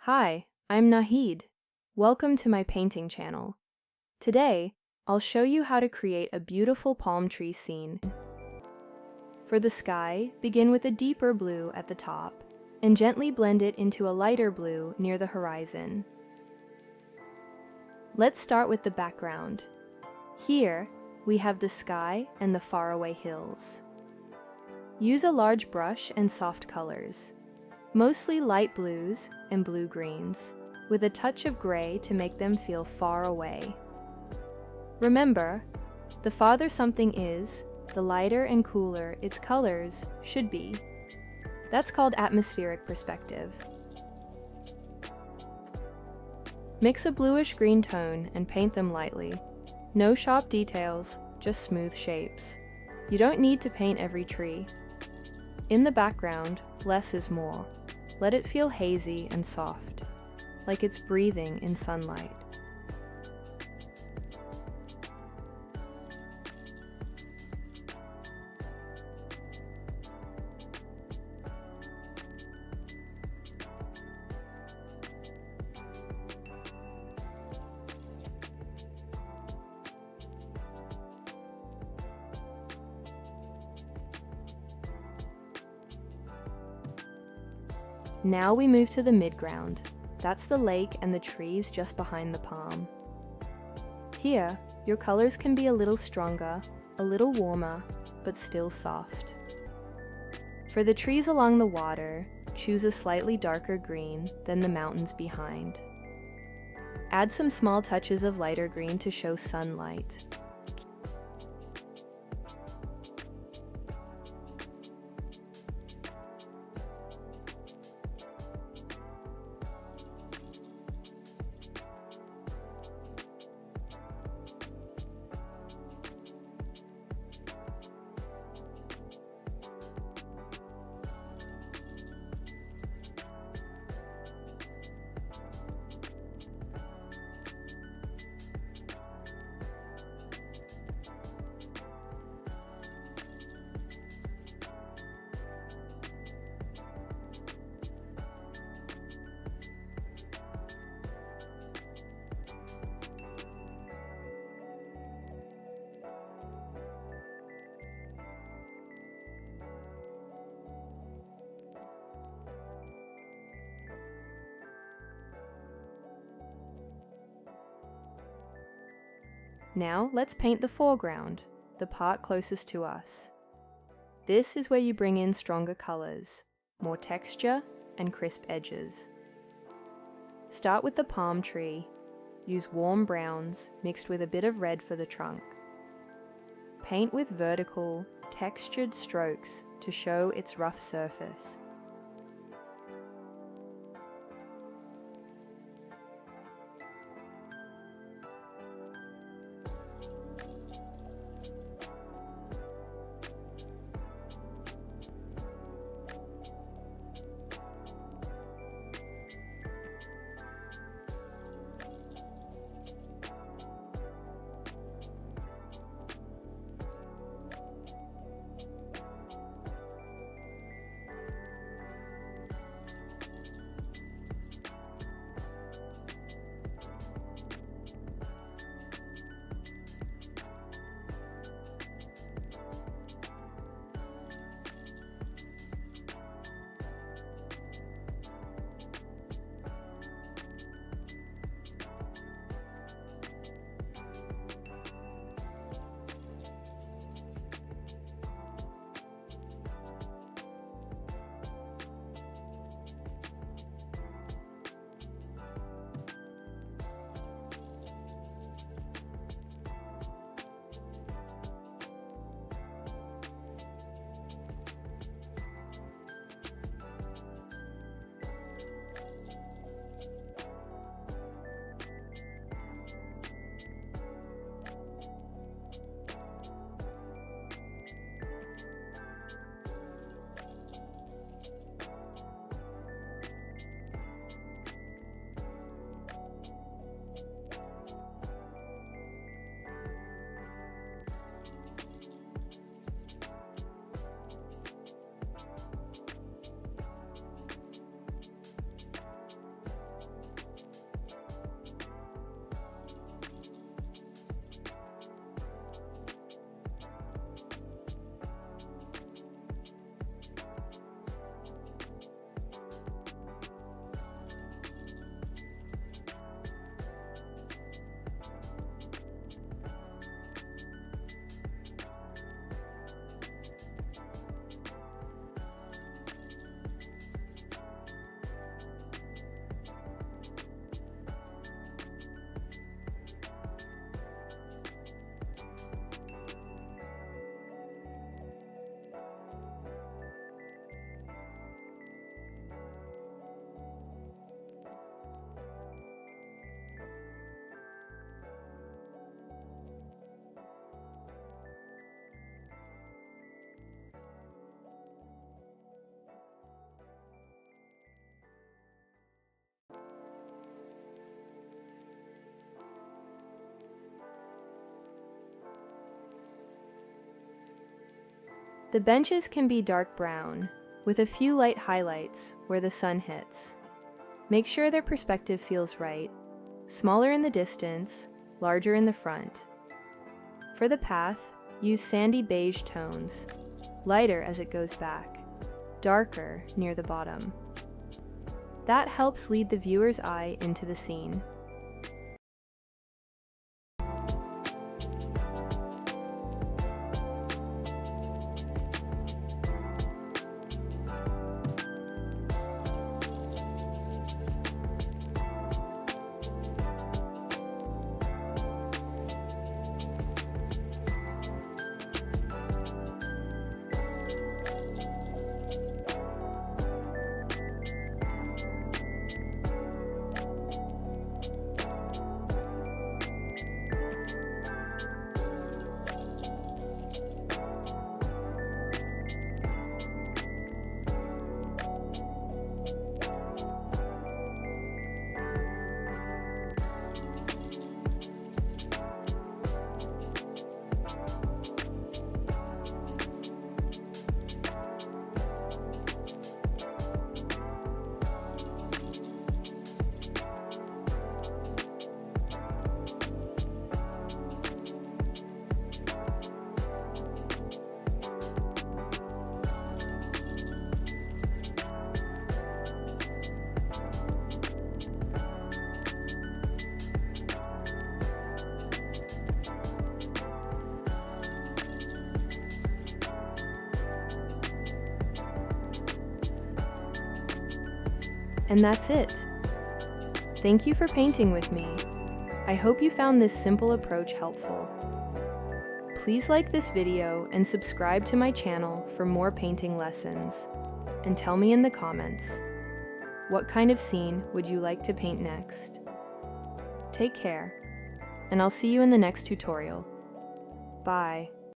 Hi, I'm Nahid. Welcome to my painting channel. Today, I'll show you how to create a beautiful palm tree scene. For the sky, begin with a deeper blue at the top and gently blend it into a lighter blue near the horizon. Let's start with the background. Here, we have the sky and the faraway hills. Use a large brush and soft colors, mostly light blues and blue-greens, with a touch of gray to make them feel far away. Remember, the farther something is, the lighter and cooler its colors should be. That's called atmospheric perspective. Mix a bluish-green tone and paint them lightly. No sharp details, just smooth shapes. You don't need to paint every tree. In the background, less is more. Let it feel hazy and soft, like it's breathing in sunlight. Now we move to the midground. That's the lake and the trees just behind the palm. Here, your colors can be a little stronger, a little warmer, but still soft. For the trees along the water, choose a slightly darker green than the mountains behind. Add some small touches of lighter green to show sunlight. Now let's paint the foreground, the part closest to us. This is where you bring in stronger colors, more texture, and crisp edges. Start with the palm tree. Use warm browns mixed with a bit of red for the trunk. Paint with vertical, textured strokes to show its rough surface. The benches can be dark brown, with a few light highlights where the sun hits. Make sure their perspective feels right, smaller in the distance, larger in the front. For the path, use sandy beige tones, lighter as it goes back, darker near the bottom. That helps lead the viewer's eye into the scene. And that's it. Thank you for painting with me. I hope you found this simple approach helpful. Please like this video and subscribe to my channel for more painting lessons. And tell me in the comments, what kind of scene would you like to paint next? Take care, and I'll see you in the next tutorial. Bye.